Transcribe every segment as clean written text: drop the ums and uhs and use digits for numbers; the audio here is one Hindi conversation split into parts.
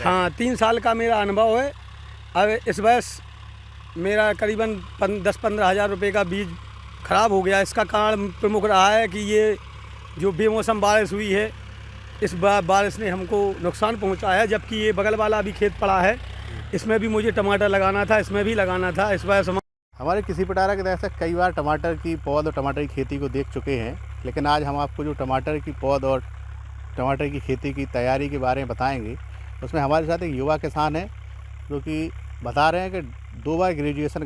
हाँ, 3 साल का मेरा अनुभव है। अब इस वर्ष मेरा करीबन 10-15 हज़ार रुपये का बीज ख़राब हो गया। इसका कारण प्रमुख रहा है कि ये जो बेमौसम बारिश हुई है, इस बारिश ने हमको नुकसान पहुंचाया है। जबकि ये बगल वाला भी खेत पड़ा है, इसमें भी मुझे टमाटर लगाना था, इसमें भी लगाना था। इस बार हमारे किसी पटारा के तरफ से कई बार टमाटर की पौध और टमाटर की खेती को देख चुके हैं, लेकिन आज हम आपको जो टमाटर की पौध और टमाटर की खेती की तैयारी के बारे में बताएंगे। उसमें हमारे साथ एक युवा किसान है जो कि बता रहे हैं कि 2 बार ग्रेजुएशन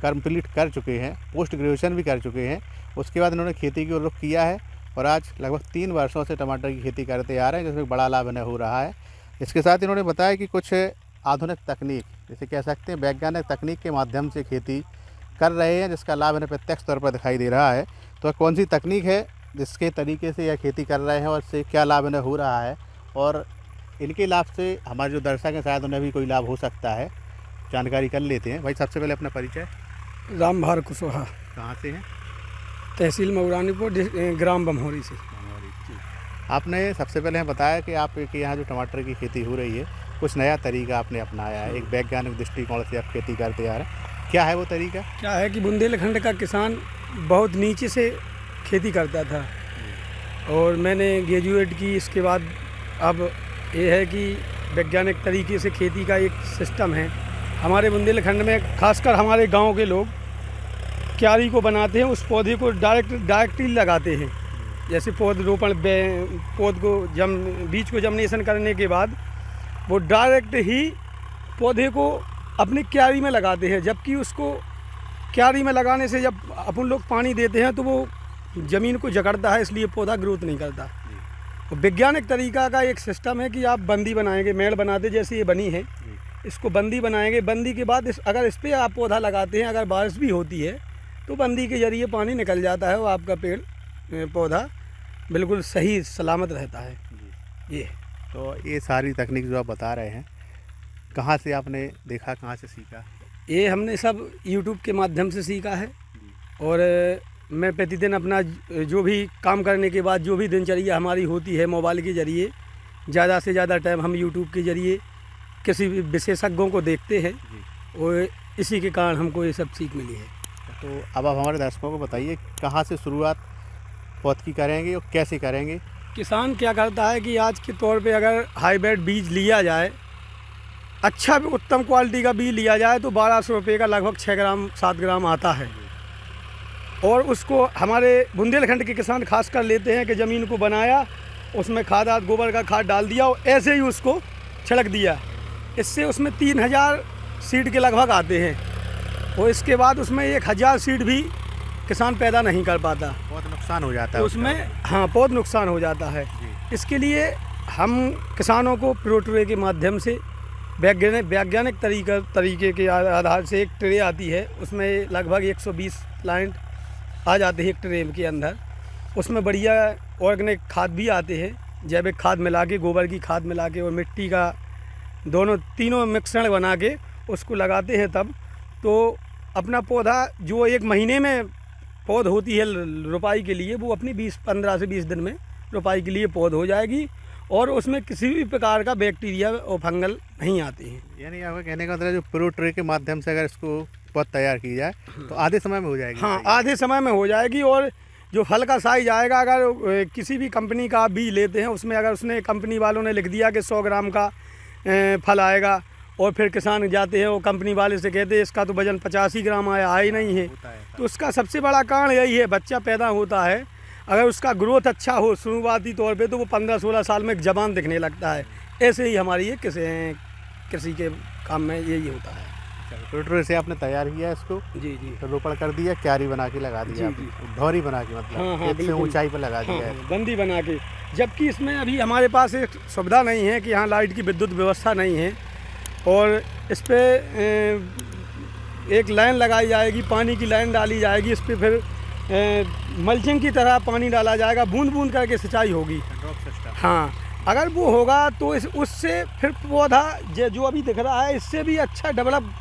कंप्लीट कर चुके हैं, पोस्ट ग्रेजुएशन भी कर चुके हैं। उसके बाद इन्होंने खेती की ओर रुख किया है और आज लगभग 3 वर्षों से टमाटर की खेती करते आ रहे हैं, जिसमें बड़ा लाभ इन्हें हो रहा है। इसके साथ इन्होंने बताया कि कुछ आधुनिक तकनीक, जैसे कह सकते हैं वैज्ञानिक तकनीक के माध्यम से खेती कर रहे हैं, जिसका लाभ इन्हें प्रत्यक्ष तौर पर दिखाई दे रहा है। तो कौन सी तकनीक है जिसके तरीके से यह खेती कर रहे हैं और इससे क्या लाभ इन्हें हो रहा है, और इनके लाभ से हमारे जो दर्शक हैं शायद उन्हें भी कोई लाभ हो सकता है, जानकारी कर लेते हैं। भाई, सबसे पहले अपना परिचय। रामभार कुशवाहा, कहाँ से हैं? तहसील मऊरानीपुर, ग्राम बमहोरी से। आपने सबसे पहले हमें बताया कि आपके यहाँ जो टमाटर की खेती हो रही है, कुछ नया तरीका आपने अपनाया है, एक वैज्ञानिक दृष्टिकोण से आप खेती करते आ रहे हैं। क्या है वो तरीका? क्या है कि बुंदेलखंड का किसान बहुत नीचे से खेती करता था और मैंने ग्रेजुएट की। इसके बाद अब ये है कि वैज्ञानिक तरीके से खेती का एक सिस्टम है हमारे बुंदेलखंड में। खासकर हमारे गांव के लोग क्यारी को बनाते हैं, उस पौधे को डायरेक्टली लगाते हैं। जैसे पौध रोपण, पौध को बीज को जर्मिनेशन करने के बाद वो डायरेक्ट ही पौधे को अपनी क्यारी में लगाते हैं। जबकि उसको क्यारी में लगाने से जब अपन लोग पानी देते हैं तो वो ज़मीन को जकड़ता है, इसलिए पौधा ग्रोथ नहीं करता। तो वैज्ञानिक तरीका का एक सिस्टम है कि आप बंदी बनाएंगे, मेड़ बनाते जैसे ये बनी है, इसको बंदी बनाएंगे। बंदी के बाद अगर इस पर आप पौधा लगाते हैं, अगर बारिश भी होती है तो बंदी के ज़रिए पानी निकल जाता है, वो आपका पेड़ पौधा बिल्कुल सही सलामत रहता है। ये तो ये सारी तकनीक जो आप बता रहे हैं, कहाँ से आपने देखा, कहाँ से सीखा? ये हमने सब यूट्यूब के माध्यम से सीखा है। और मैं प्रतिदिन अपना जो भी काम करने के बाद जो भी दिनचर्या हमारी होती है, मोबाइल के ज़रिए ज़्यादा से ज़्यादा टाइम हम यूट्यूब के ज़रिए किसी भी विशेषज्ञों को देखते हैं और इसी के कारण हमको ये सब सीख मिली है। तो अब आप हमारे दर्शकों को बताइए कहाँ से शुरुआत पौध की करेंगे और कैसे करेंगे? किसान क्या करता है कि आज के तौर पे अगर हाईब्रिड बीज लिया जाए, अच्छा उत्तम क्वालिटी का बीज लिया जाए तो 1200 रुपये का लगभग 6 ग्राम 7 ग्राम आता है। और उसको हमारे बुंदेलखंड के किसान खास कर लेते हैं कि ज़मीन को बनाया, उसमें गोबर का खाद डाल दिया और ऐसे ही उसको छिड़क दिया। इससे उसमें 3000 सीड के लगभग आते हैं और इसके बाद उसमें 1000 सीड भी किसान पैदा नहीं कर पाता। बहुत नुकसान हो जाता है उसमें। हाँ, बहुत नुकसान हो जाता है। इसके लिए हम किसानों को प्रोट्रे के माध्यम से वैज्ञानिक तरीके के आधार से एक ट्रे आती है, उसमें लगभग 120 प्लांट आ जाते हैं एक ट्रे के अंदर। उसमें बढ़िया ऑर्गेनिक खाद भी आते हैं, जैविक खाद मिला के, गोबर की खाद मिला के और मिट्टी का तीनों मिश्रण बना के उसको लगाते हैं। तब तो अपना पौधा जो 1 महीने में पौध होती है रोपाई के लिए, वो अपनी 15 से 20 दिन में रोपाई के लिए पौध हो जाएगी और उसमें किसी भी प्रकार का बैक्टीरिया और फंगल नहीं आते हैं। यानी आपका कहने का मतलब जो प्रो ट्रे के माध्यम से अगर इसको पौध तैयार की जाए तो आधे समय में हो जाएगी? हाँ, आधे समय में हो जाएगी। और जो फल का साइज आएगा, अगर किसी भी कंपनी का आप बीज लेते हैं, उसमें अगर उसने कंपनी वालों ने लिख दिया कि 100 ग्राम का फल आएगा और फिर किसान जाते हैं वो कंपनी वाले से कहते हैं इसका तो वजन 85 ग्राम आया ही नहीं है। तो उसका सबसे बड़ा कारण यही है, बच्चा पैदा होता है, अगर उसका ग्रोथ अच्छा हो शुरुआती तौर पे तो वो 15-16 साल में जवान दिखने लगता है। ऐसे ही हमारी ये कृषि के काम में यही होता है। ट्रे से आपने तैयार किया इसको? जी जी। तो रोपण कर दिया, क्यारी बना के लगा दिया? जी। धौरी बना के, मतलब हाँ, से ऊंचाई पर लगा दिया है? बंदी बना के। जबकि इसमें अभी हमारे पास एक सुविधा नहीं है कि यहाँ लाइट की विद्युत व्यवस्था नहीं है और इस पर एक लाइन लगाई जाएगी, पानी की लाइन डाली जाएगी, इस पर फिर मल्चिंग की तरह पानी डाला जाएगा, बूंद बूंद करके सिंचाई होगी। Drop system. हाँ, अगर वो होगा तो उससे फिर पौधा जो अभी दिख रहा है इससे भी अच्छा डेवलप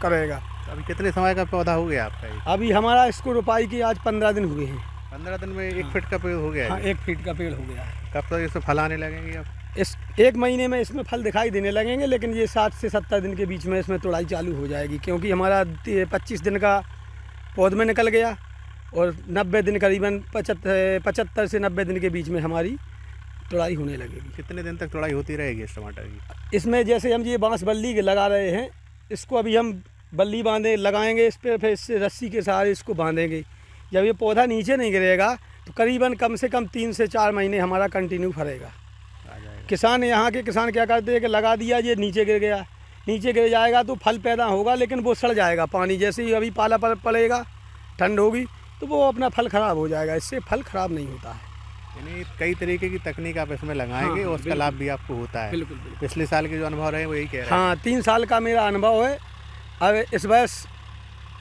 करेगा। तो अभी कितने समय का पौधा हो गया आपका? अभी हमारा इसको रोपाई के आज 15 दिन हुए हैं। 15 दिन में 1 फीट का पेड़ हो गया है? हाँ, 1 फीट का पेड़ हो गया है। कब तक इससे फल आने लगेंगे अब? इस 1 महीने में इसमें फल दिखाई देने लगेंगे, लेकिन ये 60 से 70 दिन के बीच में इसमें तुड़ाई चालू हो जाएगी, क्योंकि हमारा 25 दिन का पौध में निकल गया और 90 दिन करीबन 75 से 90 दिन के बीच में हमारी तुड़ाई होने लगेगी। कितने दिन तक तुड़ाई होती रहेगी इस टमाटर की? इसमें जैसे हम ये बांस बल्ली लगा रहे हैं, इसको अभी हम बल्ली लगाएंगे इस पर, फिर इससे रस्सी के सहारे इसको बांधेंगे। जब ये पौधा नीचे नहीं गिरेगा तो करीबन कम से कम 3 से 4 महीने हमारा कंटिन्यू फरेगा। किसान, यहाँ के किसान क्या करते हैं कि लगा दिया, ये नीचे गिर गया, नीचे गिर जाएगा तो फल पैदा होगा, लेकिन वो सड़ जाएगा। पानी जैसे ही अभी पाला पड़ेगा, ठंड होगी तो वो अपना फल ख़राब हो जाएगा। इससे फल ख़राब नहीं होता है। यानी कई तरीके की तकनीक आप इसमें लगाएंगे और उसका लाभ भी आपको होता है। बिल्कुल। पिछले साल के जो अनुभव रहे वो यही कह रहे हैं। हाँ, 3 साल का मेरा अनुभव है। अब इस वर्ष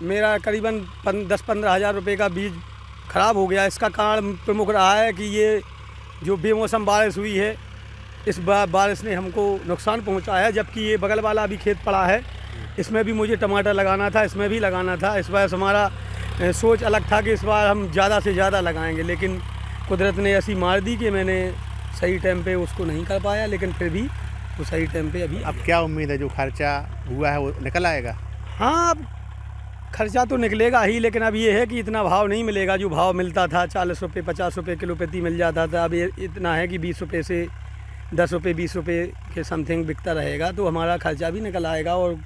मेरा करीबन 10-15 हज़ार रुपये का बीज ख़राब हो गया। इसका कारण प्रमुख रहा है कि ये जो बेमौसम बारिश हुई है, इस बारिश ने हमको नुकसान पहुंचाया। जबकि ये बगल वाला भी खेत पड़ा है, इसमें भी मुझे टमाटर लगाना था, इसमें भी लगाना था। इस बार हमारा सोच अलग था कि इस बार हम ज़्यादा से ज़्यादा लगाएंगे, लेकिन कुदरत ने ऐसी मार दी कि मैंने सही टाइम पे उसको नहीं कर पाया। लेकिन फिर भी वो सही टाइम पे अभी। अब क्या उम्मीद है, जो खर्चा हुआ है वो निकल आएगा? हाँ, अब खर्चा तो निकलेगा ही, लेकिन अब ये है कि इतना भाव नहीं मिलेगा। जो भाव मिलता था 40 रुपये 50 रुपये किलो प्रति मिल जाता था, अब ये इतना है कि 20 रुपये से 10 रुपये 20 रुपये के समथिंग बिकता रहेगा। तो हमारा खर्चा भी निकल आएगा और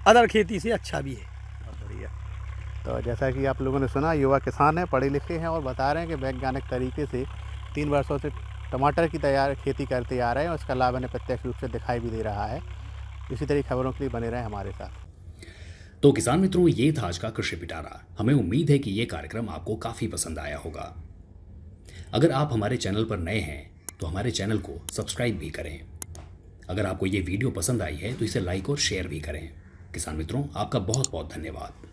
अदर खेती से अच्छा भी है। बहुत बढ़िया। तो जैसा कि आप लोगों ने सुना, युवा किसान हैं, पढ़े लिखे हैं और बता रहे हैं कि वैज्ञानिक तरीके से 3 वर्षों से टमाटर की खेती करते आ रहे हैं और इसका लाभ इन्हें प्रत्यक्ष रूप से दिखाई भी दे रहा है। इसी तरह खबरों के लिए बने रहें हमारे साथ। तो किसान मित्रों, ये था आज का कृषि पिटारा। हमें उम्मीद है कि ये कार्यक्रम आपको काफ़ी पसंद आया होगा। अगर आप हमारे चैनल पर नए हैं तो हमारे चैनल को सब्सक्राइब भी करें। अगर आपको ये वीडियो पसंद आई है तो इसे लाइक और शेयर भी करें। किसान मित्रों, आपका बहुत बहुत धन्यवाद।